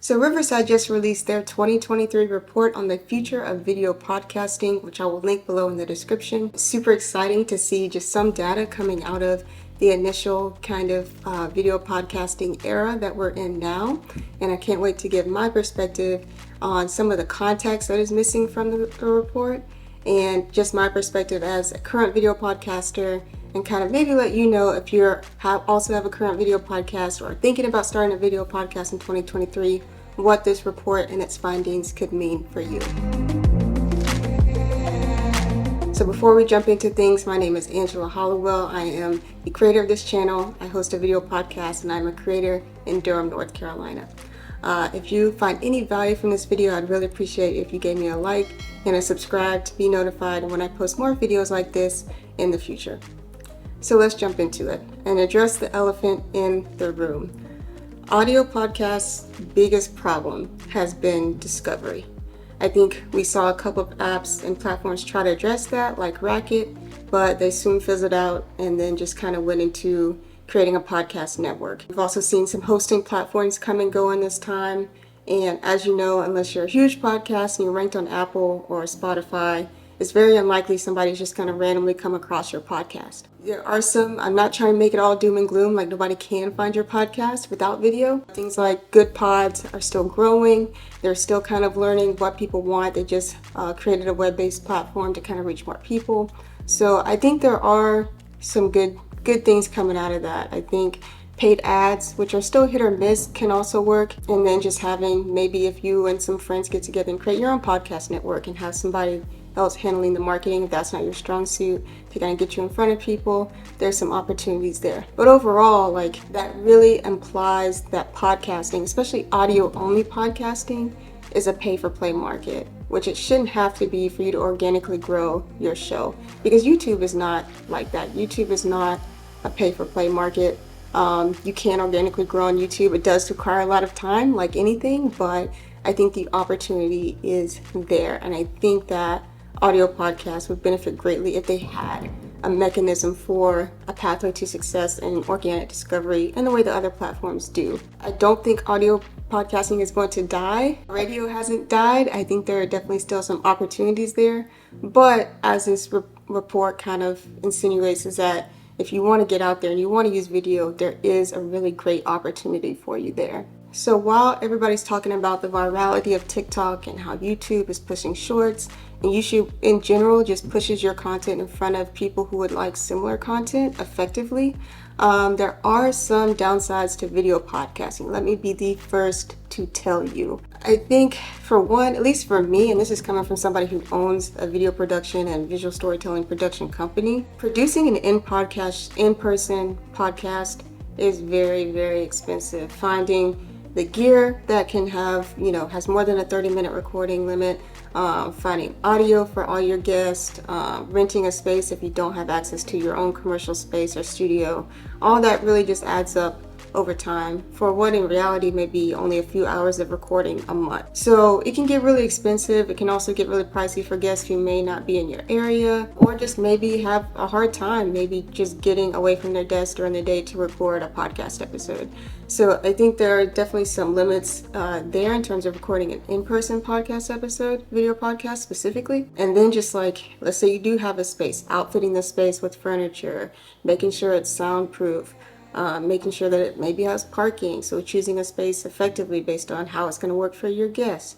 So Riverside just released their 2023 report on the future of video podcasting, which I will link below in the description. It's super exciting to see just some data coming out of the initial kind of video podcasting era that we're in now. And I can't wait to give my perspective on some of the context that is missing from the report and just my perspective as a current video podcaster, and kind of maybe let you know if you also have a current video podcast or thinking about starting a video podcast in 2023, what this report and its findings could mean for you. So before we jump into things, my name is Angela Hollowell. I am the creator of this channel. I host a video podcast and I'm a creator in Durham, North Carolina. If you find any value from this video, I'd really appreciate if you gave me a like and a subscribe to be notified when I post more videos like this in the future. So let's jump into it and address the elephant in the room. Audio podcasts' biggest problem has been discovery. I think we saw a couple of apps and platforms try to address that, like Racket, but they soon fizzled out and then just kind of went into creating a podcast network. We've also seen some hosting platforms come and go in this time. And as you know, unless you're a huge podcast and you're ranked on Apple or Spotify, it's very unlikely somebody's just going to randomly come across your podcast. There are some, I'm not trying to make it all doom and gloom, like nobody can find your podcast without video. Things like Good Pods are still growing. They're still kind of learning what people want. They just created a web-based platform to kind of reach more people. So I think there are some good things coming out of that. I think paid ads, which are still hit or miss, can also work. And then just having, maybe if you and some friends get together and create your own podcast network and have somebody else handling the marketing, if that's not your strong suit, to kind of get you in front of people, there's some opportunities there. But overall, like, that really implies that podcasting, especially audio only podcasting, is a pay for play market, which it shouldn't have to be for you to organically grow your show, because YouTube is not like that. YouTube is not a pay for play market. You can organically grow on YouTube. It does require a lot of time, like anything, but I think the opportunity is there. And I think that audio podcasts would benefit greatly if they had a mechanism for a pathway to success and organic discovery in the way that other platforms do. I don't think audio podcasting is going to die. Radio hasn't died. I think there are definitely still some opportunities there. But as this report kind of insinuates, is that if you want to get out there and you want to use video, there is a really great opportunity for you there. So while everybody's talking about the virality of TikTok and how YouTube is pushing shorts, and YouTube in general just pushes your content in front of people who would like similar content effectively, there are some downsides to video podcasting. Let me be the first to tell you. I think for one, at least for me, and this is coming from somebody who owns a video production and visual storytelling production company, producing an in-person podcast is very, very expensive. Finding the gear that can have, has more than a 30-minute recording limit, finding audio for all your guests, renting a space if you don't have access to your own commercial space or studio, all that really just adds up over time for what in reality may be only a few hours of recording a month. So it can get really expensive. It can also get really pricey for guests who may not be in your area, or just maybe have a hard time maybe just getting away from their desk during the day to record a podcast episode. So I think there are definitely some limits there in terms of recording an in-person podcast episode, video podcast specifically. And then just like, let's say you do have a space, outfitting the space with furniture, making sure it's soundproof, making sure that it maybe has parking, so choosing a space effectively based on how it's going to work for your guests.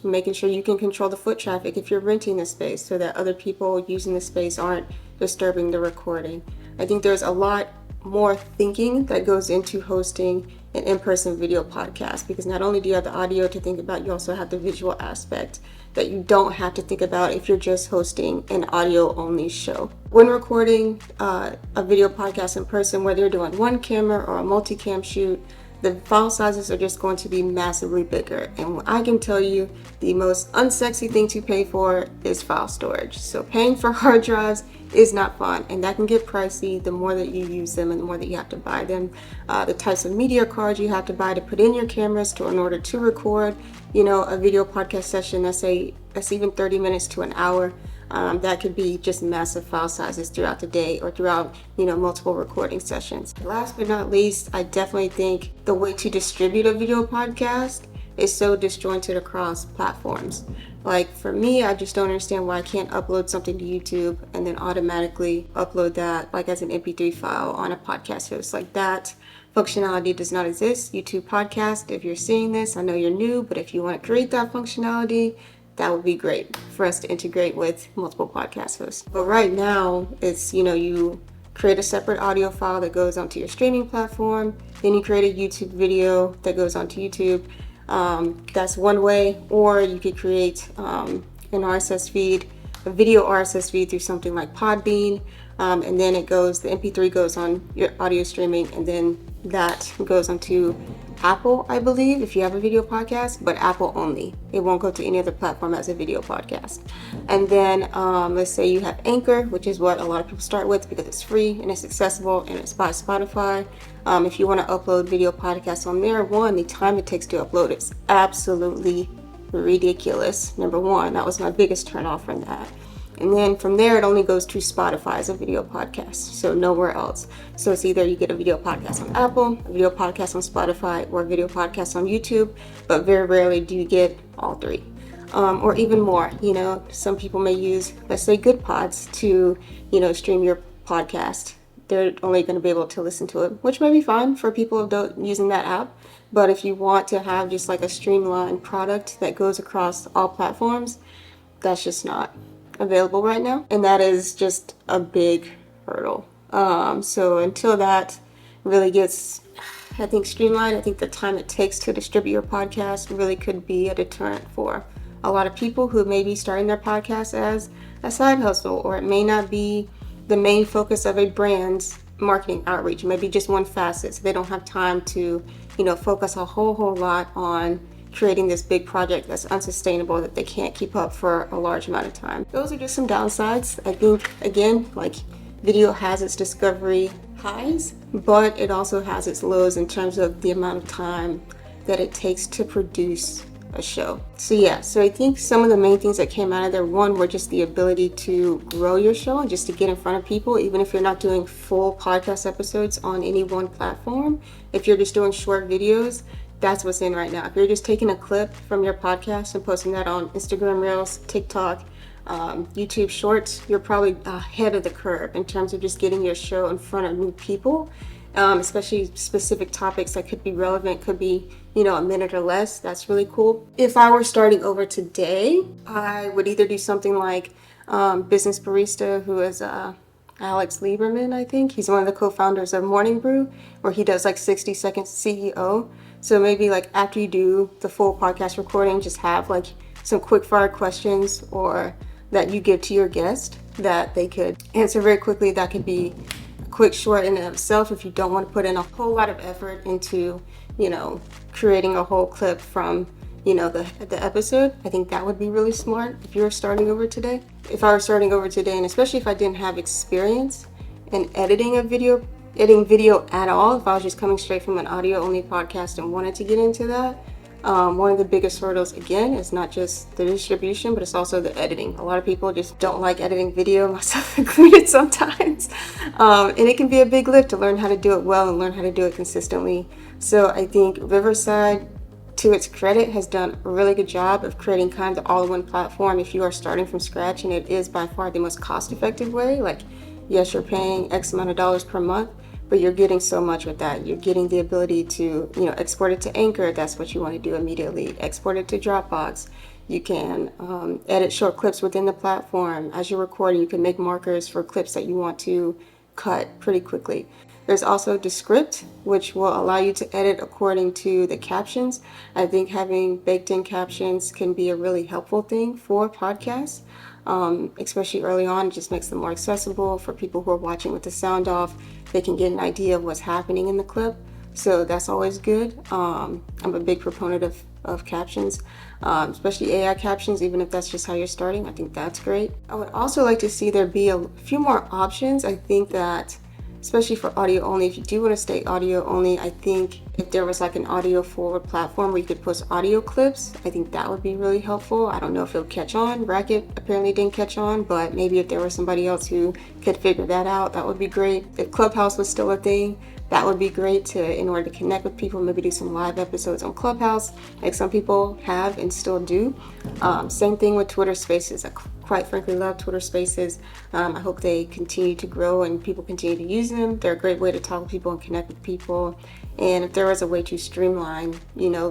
Making sure you can control the foot traffic if you're renting the space so that other people using the space aren't disturbing the recording. I think there's a lot more thinking that goes into hosting an in-person video podcast, because not only do you have the audio to think about, you also have the visual aspect that you don't have to think about if you're just hosting an audio only show. When recording a video podcast in person, whether you're doing one camera or a multicam shoot, the file sizes are just going to be massively bigger. And I can tell you the most unsexy thing to pay for is file storage. So paying for hard drives is not fun, and that can get pricey the more that you use them and the more that you have to buy them. The types of media cards you have to buy to put in your cameras in order to record, a video podcast session that's even 30 minutes to an hour. That could be just massive file sizes throughout the day or throughout, multiple recording sessions. Last but not least, I definitely think the way to distribute a video podcast is so disjointed across platforms. Like for me, I just don't understand why I can't upload something to YouTube and then automatically upload that like as an MP3 file on a podcast host. Like that functionality does not exist. YouTube podcast, if you're seeing this, I know you're new, but if you want to create that functionality, that would be great for us to integrate with multiple podcast hosts. But right now, it's, you create a separate audio file that goes onto your streaming platform, then you create a YouTube video that goes onto YouTube. That's one way, or you could create an RSS feed, a video RSS feed through something like Podbean, and then the MP3 goes on your audio streaming, and then that goes onto Apple, I believe, if you have a video podcast, but Apple only. It won't go to any other platform as a video podcast. And then let's say you have Anchor, which is what a lot of people start with because it's free and it's accessible and it's by Spotify. If you want to upload video podcasts on there, the time it takes to upload is absolutely ridiculous. Number one, that was my biggest turnoff from that. And then from there, it only goes to Spotify as a video podcast, so nowhere else. So it's either you get a video podcast on Apple, a video podcast on Spotify, or a video podcast on YouTube, but very rarely do you get all three. Or even more, some people may use, let's say, Good Pods to, stream your podcast. They're only going to be able to listen to it, which may be fine for people using that app. But if you want to have just like a streamlined product that goes across all platforms, that's just not available right now, and that is just a big hurdle. So until that really gets, I think, streamlined, I think the time it takes to distribute your podcast really could be a deterrent for a lot of people who may be starting their podcast as a side hustle, or it may not be the main focus of a brand's marketing outreach. It may be just one facet, so they don't have time to, focus a whole lot on creating this big project that's unsustainable that they can't keep up for a large amount of time. Those are just some downsides. I think, again, like video has its discovery highs, but it also has its lows in terms of the amount of time that it takes to produce a show. So I think some of the main things that came out of there, one, were just the ability to grow your show and just to get in front of people, even if you're not doing full podcast episodes on any one platform. If you're just doing short videos, that's what's in right now. If you're just taking a clip from your podcast and posting that on Instagram Reels, TikTok, YouTube Shorts, you're probably ahead of the curve in terms of just getting your show in front of new people, especially specific topics that could be relevant, could be, a minute or less. That's really cool. If I were starting over today, I would either do something like Business Barista, who is Alex Lieberman, I think. He's one of the co-founders of Morning Brew, where he does like 60 seconds CEO. So maybe like after you do the full podcast recording, just have like some quick fire questions or that you give to your guest that they could answer very quickly. That could be quick, short in and of itself if you don't want to put in a whole lot of effort into, creating a whole clip from, the episode. I think that would be really smart if you're starting over today. If I were starting over today, and especially if I didn't have experience in editing video at all, if I was just coming straight from an audio only podcast and wanted to get into that, one of the biggest hurdles, again, is not just the distribution, but it's also the editing. A lot of people just don't like editing video, myself included sometimes. And it can be a big lift to learn how to do it well and learn how to do it consistently. So I think Riverside, to its credit, has done a really good job of creating kind of the all-in-one platform if you are starting from scratch, and it is by far the most cost-effective way. Like, yes, you're paying X amount of dollars per month, but you're getting so much with that. You're getting the ability to, export it to Anchor. That's what you want to do immediately. Export it to Dropbox. You can edit short clips within the platform. As you're recording, you can make markers for clips that you want to cut pretty quickly. There's also Descript, which will allow you to edit according to the captions. I think having baked-in captions can be a really helpful thing for podcasts. Especially early on, it just makes them more accessible for people who are watching with the sound off. They can get an idea of what's happening in the clip, so that's always good. I'm a big proponent of captions, especially AI captions, even if that's just how you're starting. I think that's great. I would also like to see there be a few more options. I think that especially for audio only. If you do want to stay audio only, I think if there was like an audio forward platform where you could post audio clips, I think that would be really helpful. I don't know if it'll catch on. Racket apparently didn't catch on, but maybe if there was somebody else who could figure that out, that would be great. If Clubhouse was still a thing, that would be great in order to connect with people, maybe do some live episodes on Clubhouse, like some people have and still do. Same thing with Twitter Spaces. I quite frankly love Twitter Spaces. I hope they continue to grow and people continue to use them. They're a great way to talk to people and connect with people. And if there was a way to streamline,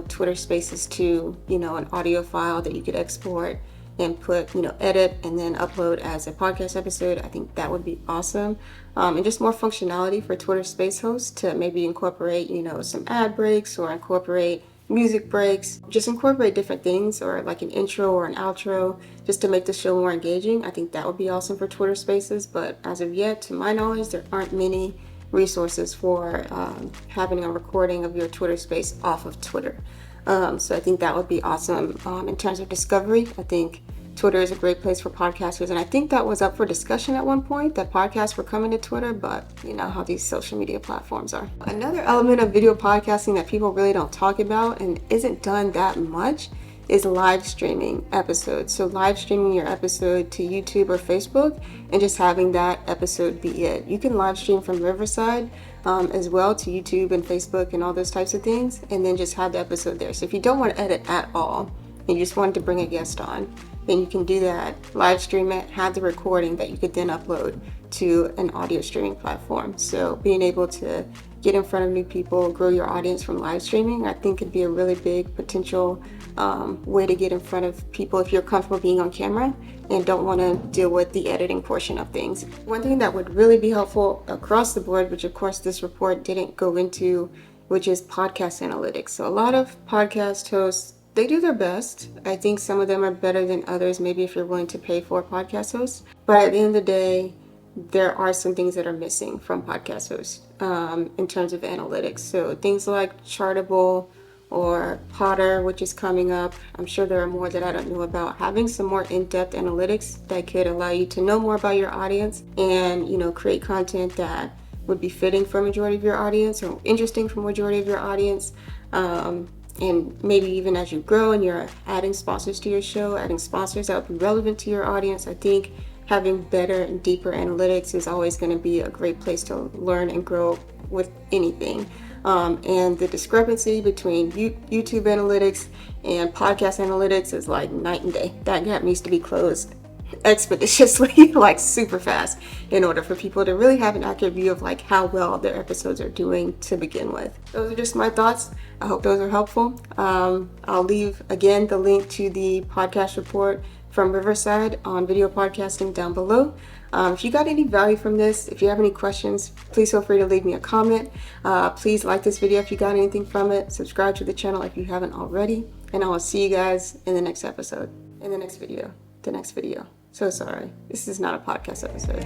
Twitter Spaces to, an audio file that you could export and put, edit and then upload as a podcast episode, I think that would be awesome. And just more functionality for Twitter Space hosts to maybe incorporate, some ad breaks or incorporate music breaks, just incorporate different things or like an intro or an outro just to make the show more engaging. I think that would be awesome for Twitter Spaces. But as of yet, to my knowledge, there aren't many resources for having a recording of your Twitter Space off of Twitter. So I think that would be awesome. In terms of discovery, I think Twitter is a great place for podcasters, and I think that was up for discussion at one point, that podcasts were coming to Twitter, but you know how these social media platforms are. Another element of video podcasting that people really don't talk about and isn't done that much is live streaming episodes. So live streaming your episode to YouTube or Facebook and just having that episode be it. You can live stream from Riverside as well to YouTube and Facebook and all those types of things, and then just have the episode there. So if you don't want to edit at all and you just wanted to bring a guest on, then you can do that, live stream it, have the recording that you could then upload to an audio streaming platform. So being able to get in front of new people, grow your audience from live streaming, I think could be a really big potential way to get in front of people if you're comfortable being on camera and don't want to deal with the editing portion of things. One thing that would really be helpful across the board, which of course this report didn't go into, which is podcast analytics. So a lot of podcast hosts, they do their best. I think some of them are better than others, maybe if you're willing to pay for podcast hosts. But at the end of the day, there are some things that are missing from podcast hosts in terms of analytics. So things like Chartable or Potter, which is coming up. I'm sure there are more that I don't know about. Having some more in-depth analytics that could allow you to know more about your audience and, create content that would be fitting for a majority of your audience or interesting for a majority of your audience. And maybe even as you grow and you're adding sponsors to your show, adding sponsors that would be relevant to your audience, I think having better and deeper analytics is always going to be a great place to learn and grow with anything. And the discrepancy between YouTube analytics and podcast analytics is like night and day. That gap needs to be closed expeditiously, like super fast, in order for people to really have an accurate view of like how well their episodes are doing to begin with. Those are just my thoughts. I hope those are helpful. I'll leave again the link to the podcast report from Riverside on video podcasting down below. If you got any value from this, if you have any questions, please feel free to leave me a comment. Please like this video if you got anything from it. Subscribe to the channel if you haven't already, and I will see you guys in the next episode, in the next video. So sorry, this is not a podcast episode.